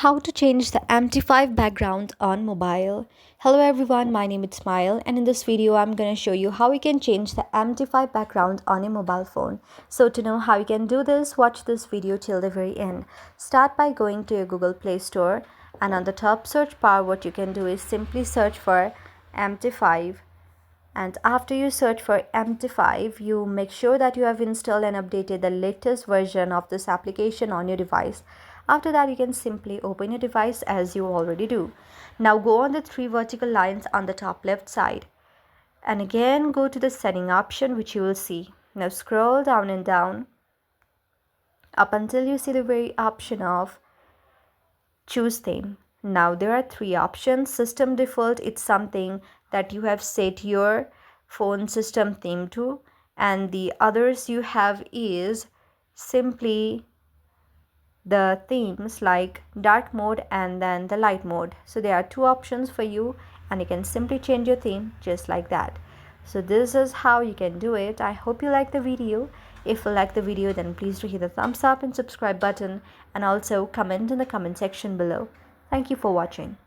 how to change the MT5 background on mobile. Hello everyone, my name is Smile, and in this video I'm going to show you how you can change the MT5 background on a mobile phone. So to know how you can do this, watch this video till the very end. Start by going to your Google Play Store, and on the top search bar what you can do is simply search for MT5. And after you search for MT5, you make sure that you have installed and updated the latest version of this application on your device. After that, you can simply open your device as you already do. Now go on the three vertical lines on the top left side. And again go to the setting option which you will see. Now scroll down and down up until you see the very option of choose theme. Now there are three options. System default, it's something that you have set your phone system theme to, and the others you have is simply the themes like dark mode and then the light mode. So there are two options for you, and you can simply change your theme just like that. So this is how you can do it. I hope you like the video. If you like the video, then please do hit the thumbs up and subscribe button, and also comment in the comment section below. Thank you for watching.